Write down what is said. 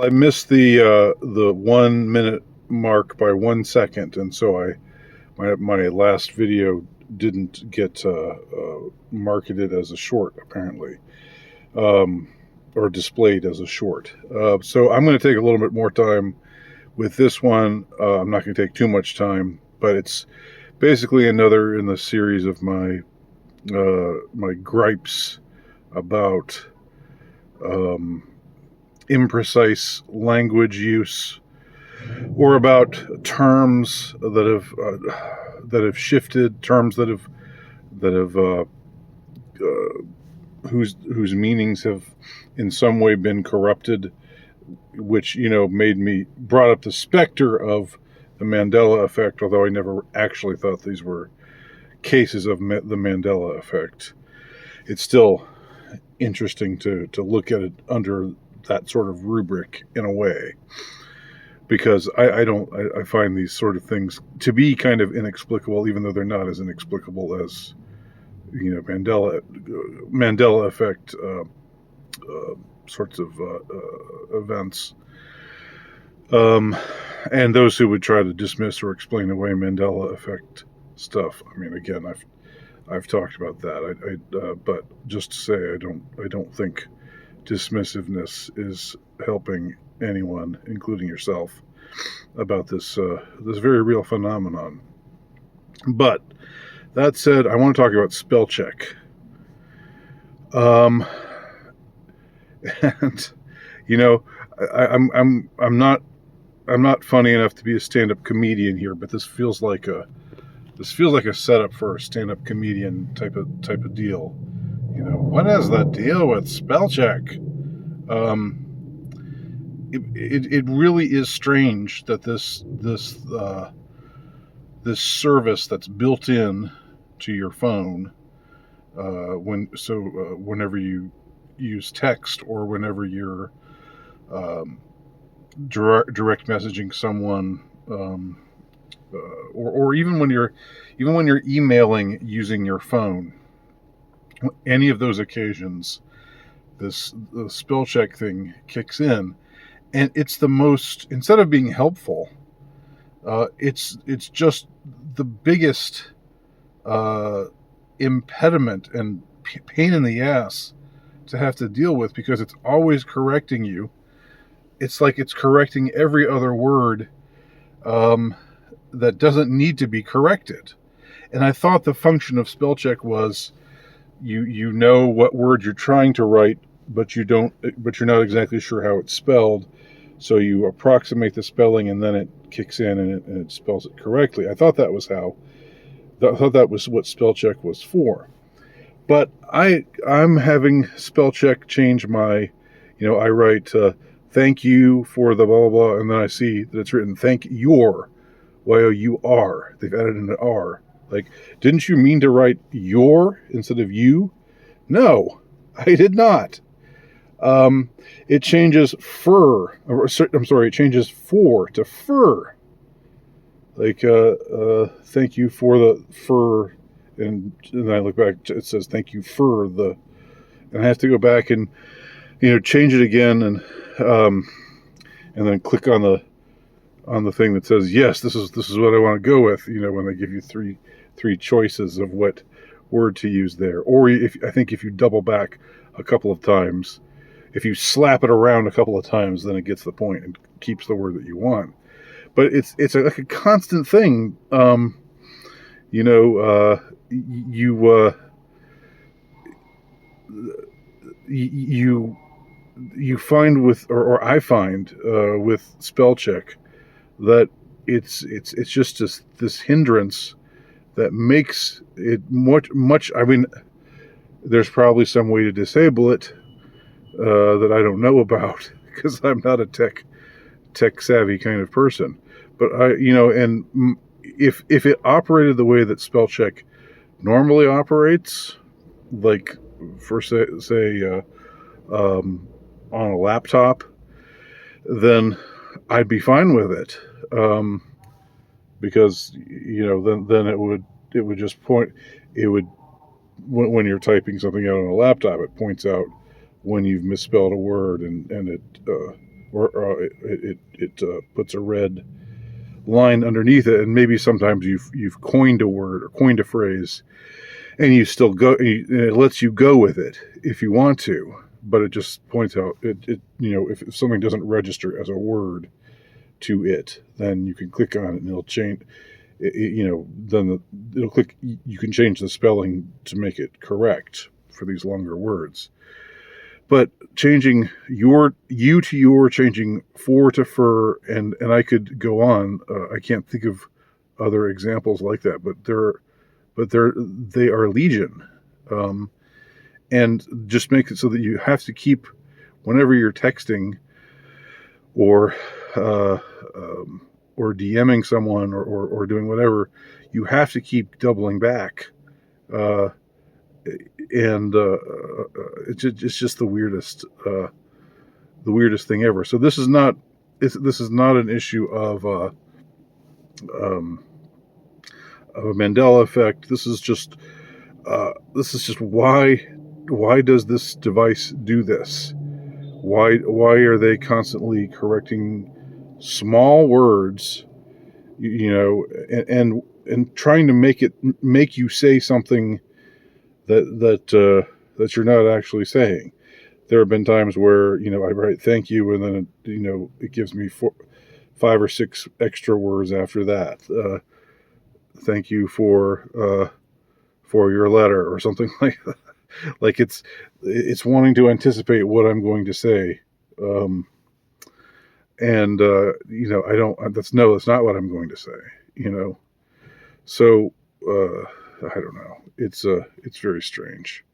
I missed the 1 minute mark by 1 second, and so my last video didn't get marketed as a short, apparently, um, or displayed as a short. So I'm going to take a little bit more time with this one. I'm not going to take too much time, but it's basically another in the series of my gripes about imprecise language use, or about terms that have shifted, terms that have whose meanings have in some way been corrupted, which brought up the specter of the Mandela effect. Although I never actually thought these were cases of the Mandela effect, it's still interesting to look at it under that sort of rubric in a way, because I find these sort of things to be kind of inexplicable, even though they're not as inexplicable as Mandela effect sorts of events. And those who would try to dismiss or explain away Mandela effect stuff. I mean, again, I've talked about that. But just to say, I don't think dismissiveness is helping anyone, including yourself, about this very real phenomenon. But that said, I want to talk about Spellcheck. And I'm not funny enough to be a stand-up comedian here, but this feels like a setup for a stand-up comedian type of deal. What is that deal with Spellcheck? It really is strange that this service that's built in to your phone, whenever you use text, or whenever you're direct messaging someone, or even when you're emailing using your phone, any of those occasions, the spell check thing kicks in, and it's the most, instead of being helpful, it's just the biggest impediment and pain in the ass to have to deal with, because it's always correcting you. It's like it's correcting every other word that doesn't need to be corrected. And I thought the function of Spellcheck was you know what word you're trying to write, but you're not exactly sure how it's spelled. So you approximate the spelling, and then it kicks in and it spells it correctly. I thought that was what Spellcheck was for. But I'm having Spellcheck change my, I write thank you for the blah blah blah, and then I see that it's written thank your, Y-O-U-R. They've added an R. Like, didn't you mean to write your instead of you? No, I did not. It changes it changes for to fur. Like, thank you for the fur, and then I look back, it says thank you for the, and I have to go back and change it again, and then click on the thing that says yes, this is what I want to go with. When they give you three choices of what word to use there, or if you double back a couple of times, if you slap it around a couple of times, then it gets the point and keeps the word that you want. But it's like a constant thing. You find with, or I find with Spellcheck, that it's just this hindrance that makes it much. I mean, there's probably some way to disable it that I don't know about, because I'm not a tech savvy kind of person. But and if it operated the way that Spellcheck normally operates, like for say on a laptop, then I'd be fine with it, because then it would just point, it would, when you're typing something out on a laptop, it points out when you've misspelled a word, and it or it puts a red line underneath it, and maybe sometimes you've coined a word or coined a phrase, and you still go, and it lets you go with it if you want to, but it just points out if something doesn't register as a word to it, then you can click on it and it'll change. Then it'll click. You can change the spelling to make it correct for these longer words. But changing you to your, changing for to fur, and I could go on. I can't think of other examples like that, but they are legion, and just make it so that you have to keep, whenever you're texting or uh, or DMing someone or doing whatever, you have to keep doubling back. Uh, and it's just the weirdest thing ever. So this is not an issue um, of a Mandela effect. This is just why does this device do this? Why are they constantly correcting small words, and trying to make you say something that you're not actually saying? There have been times where I write thank you, and then it gives me 5 or 6 extra words after that. Thank you for your letter, or something like that. Like it's wanting to anticipate what I'm going to say, and I don't. That's not what I'm going to say. So I don't know. It's very strange.